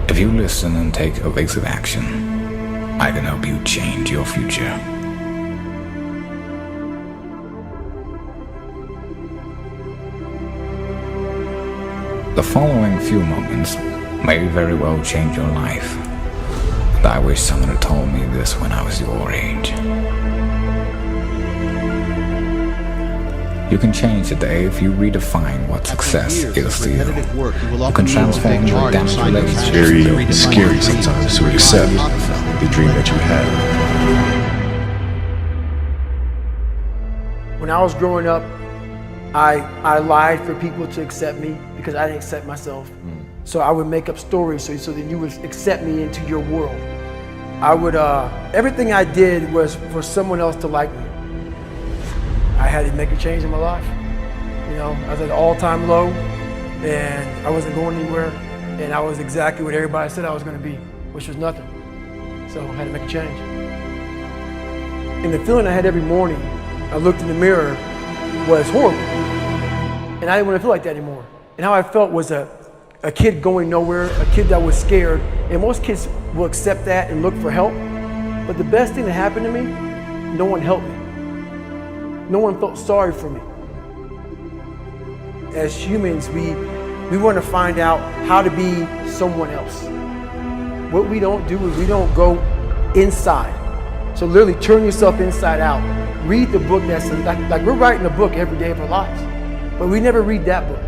If you listen and take evasive action, I can help you change your future. The following few moments may very well change your life, and I wish someone had told me this when I was your age. You can change the day if you redefine what success is to you. You can transform your damaged relationships. It's very scary sometimes to accept the dream that you have. When I was growing up, I lied for people to accept me because I didn't accept myself. So I would make up stories so that you would accept me into your world. I would, everything I did was for someone else to like me. I had to make a change in my life. You know, I was at an all-time low and I wasn't going anywhere and I was exactly what everybody said I was gonna be, which was nothing. So I had to make a change. And the feeling I had every morning, I looked in the mirror, was horrible. And I didn't want to feel like that anymore. And how I felt was a kid going nowhere, a kid that was scared. And most kids will accept that and look for help. But the best thing that happened to me, no one helped me. No one felt sorry for me. As humans, we want to find out how to be someone else. What we don't do is we don't go inside. So literally turn yourself inside out. Read the book that's like we're writing a book every day of our lives, but we never read that book.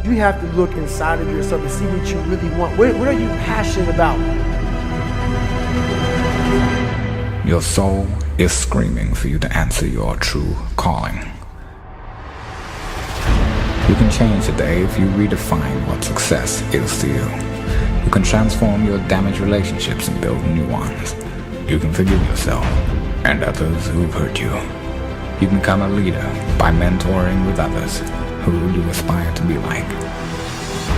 You have to look inside of yourself and see what you really want. What are you passionate about? Your soul is screaming for you to answer your true calling. You can change the day if you redefine what success is to you. You can transform your damaged relationships and build new ones. You can forgive yourself and others who've hurt you. You can become a leader by mentoring with others who you aspire to be like.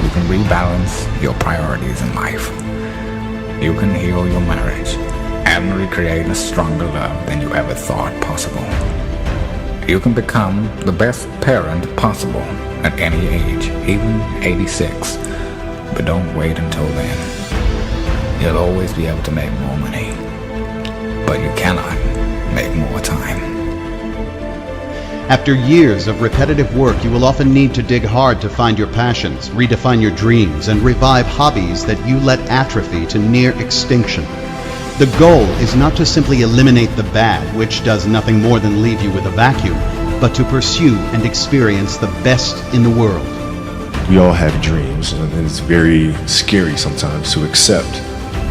You can rebalance your priorities in life. You can heal your marriage and recreate a stronger love than you ever thought possible. You can become the best parent possible at any age, even 86. But don't wait until then. You'll always be able to make more money, but you cannot make more time. After years of repetitive work, you will often need to dig hard to find your passions, redefine your dreams, and revive hobbies that you let atrophy to near extinction. The goal is not to simply eliminate the bad, which does nothing more than leave you with a vacuum, but to pursue and experience the best in the world. We all have dreams, and it's very scary sometimes to accept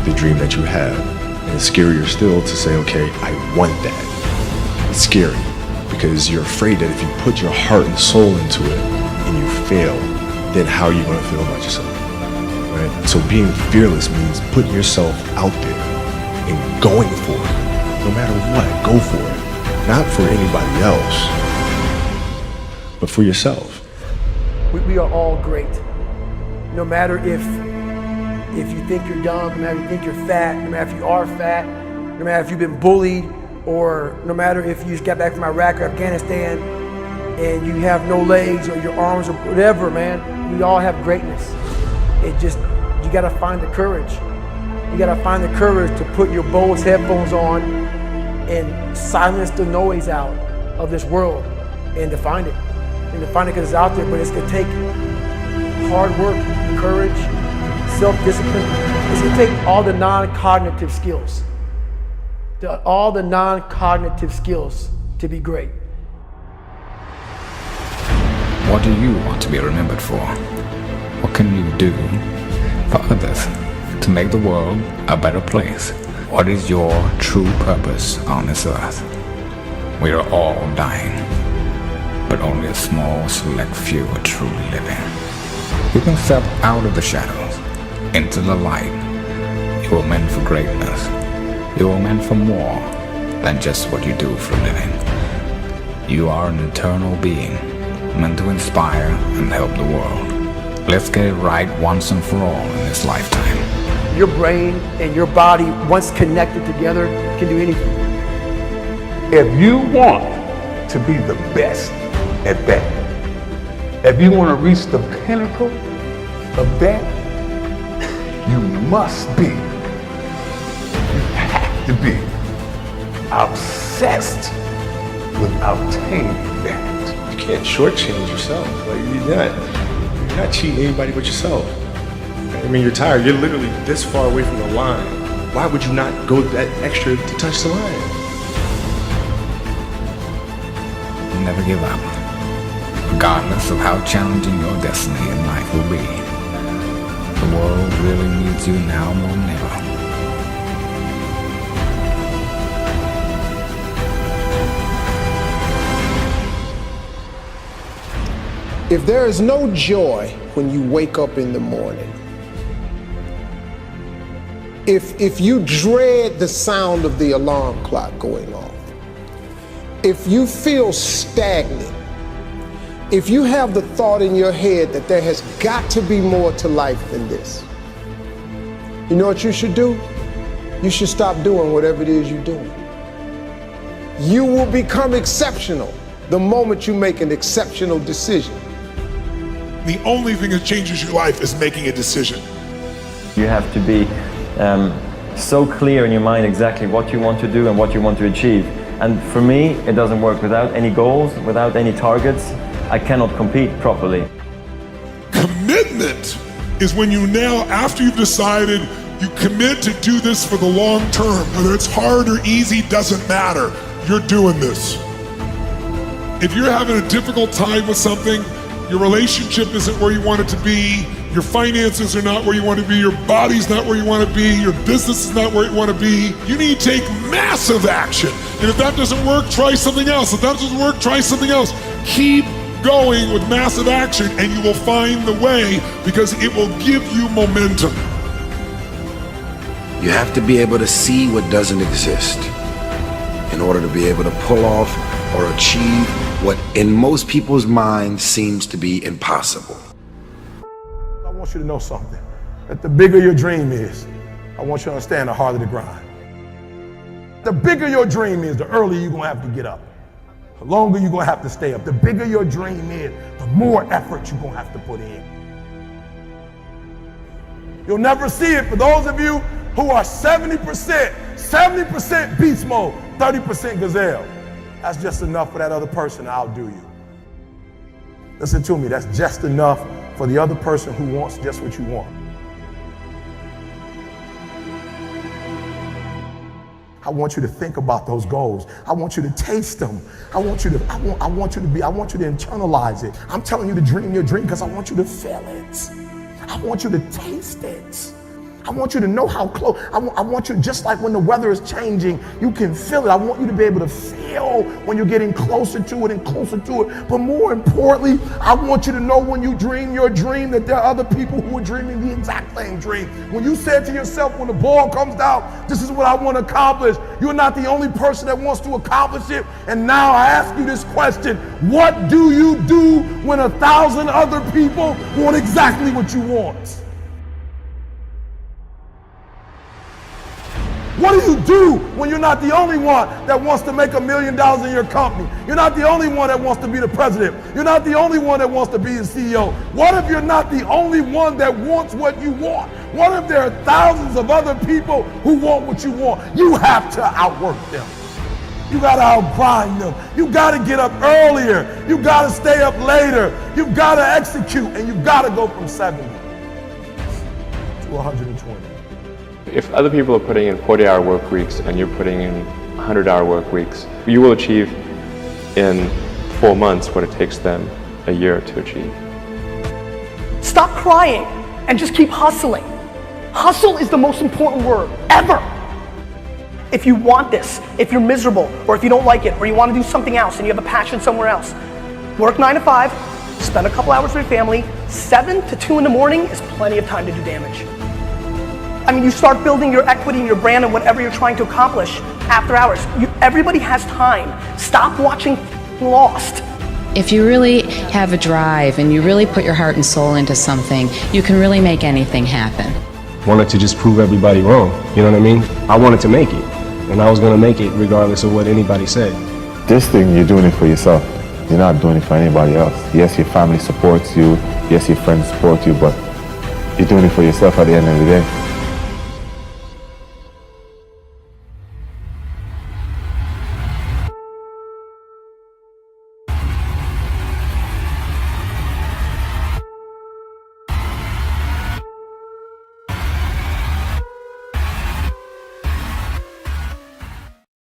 the dream that you have. And it's scarier still to say, okay, I want that. It's scary because you're afraid that if you put your heart and soul into it and you fail, then how are you going to feel about yourself? Right? So being fearless means putting yourself out there and going for it. No matter what, go for it. Not for anybody else, but for yourself. We are all great. No matter if you think you're dumb, no matter if you think you're fat, no matter if you are fat, no matter if you've been bullied, or no matter if you just got back from Iraq or Afghanistan and you have no legs or your arms or whatever, man, we all have greatness. It just, you gotta find the courage. You gotta find the courage to put your Bose headphones on and silence the noise out of this world and to find it. And to find it because it's out there, but it's gonna take hard work, courage, self-discipline. It's gonna take all the non-cognitive skills. All the non-cognitive skills to be great. What do you want to be remembered for? What can you do for others to make the world a better place? What is your true purpose on this earth? We are all dying, but only a small select few are truly living. You can step out of the shadows into the light. You are meant for greatness. You are meant for more than just what you do for a living. You are an eternal being, meant to inspire and help the world. Let's get it right once and for all in this lifetime. Your brain and your body, once connected together, can do anything. If you want to be the best at that, if you want to reach the pinnacle of that, You must be, you have to be obsessed with obtaining that. You can't shortchange yourself. Like you're not cheating anybody but yourself. I mean, you're tired. You're literally this far away from the line. Why would you not go that extra to touch the line? Never give up, regardless of how challenging your destiny in life will be. The world really needs you now more than ever. If there is no joy when you wake up in the morning, if you dread the sound of the alarm clock going off, if you feel stagnant, if you have the thought in your head that there has got to be more to life than this, you know what you should do? You should stop doing whatever it is you're doing. You will become exceptional the moment you make an exceptional decision. The only thing that changes your life is making a decision. You have to be so clear in your mind exactly what you want to do and what you want to achieve. And for me, it doesn't work. Without any goals, without any targets, I cannot compete properly. Commitment is when you now, after you've decided, you commit to do this for the long term. Whether it's hard or easy, doesn't matter. You're doing this. If you're having a difficult time with something, your relationship isn't where you want it to be, your finances are not where you want to be, your body's not where you want to be, your business is not where you want to be, you need to take massive action. And if that doesn't work, try something else. If that doesn't work, try something else. Keep going with massive action and you will find the way, because it will give you momentum. You have to be able to see what doesn't exist in order to be able to pull off or achieve what in most people's minds seems to be impossible. I want you to know something, that the bigger your dream is, I want you to understand the harder the grind. The bigger your dream is, the earlier you're gonna have to get up. The longer you're gonna have to stay up. The bigger your dream is, the more effort you're gonna have to put in. You'll never see it for those of you who are 70% beast mode, 30% gazelle. That's just enough for that other person to outdo you. Listen to me, that's just enough for the other person who wants just what you want. I want you to think about those goals. I want you to taste them. I want you to internalize it. I'm telling you to dream your dream because I want you to feel it. I want you to taste it. I want you to know how close. I want you, just like when the weather is changing, you can feel it. I want you to be able to feel when you're getting closer to it and closer to it. But more importantly, I want you to know when you dream your dream that there are other people who are dreaming the exact same dream. When you said to yourself, when the ball comes down, this is what I want to accomplish, you're not the only person that wants to accomplish it. And now I ask you this question: what do you do when 1,000 other people want exactly what you want? What do you do when you're not the only one that wants to make $1 million in your company? You're not the only one that wants to be the president. You're not the only one that wants to be the CEO. What if you're not the only one that wants what you want? What if there are thousands of other people who want what you want? You have to outwork them. You gotta outgrind them. You gotta get up earlier. You gotta stay up later. You gotta execute, and you gotta go from 70 to 120. If other people are putting in 40-hour work weeks and you're putting in 100-hour work weeks, you will achieve in 4 months what it takes them a year to achieve. Stop crying and just keep hustling. Hustle is the most important word ever. If you want this, if you're miserable, or if you don't like it, or you want to do something else and you have a passion somewhere else, work 9 to 5, spend a couple hours with your family. 7 to 2 in the morning is plenty of time to do damage. I mean, you start building your equity and your brand and whatever you're trying to accomplish after hours. Everybody has time. Stop watching Lost. If you really have a drive and you really put your heart and soul into something, you can really make anything happen. Wanted to just prove everybody wrong, you know what I mean? I wanted to make it, and I was gonna make it regardless of what anybody said. This thing, you're doing it for yourself. You're not doing it for anybody else. Yes, your family supports you. Yes, your friends support you, but you're doing it for yourself at the end of the day.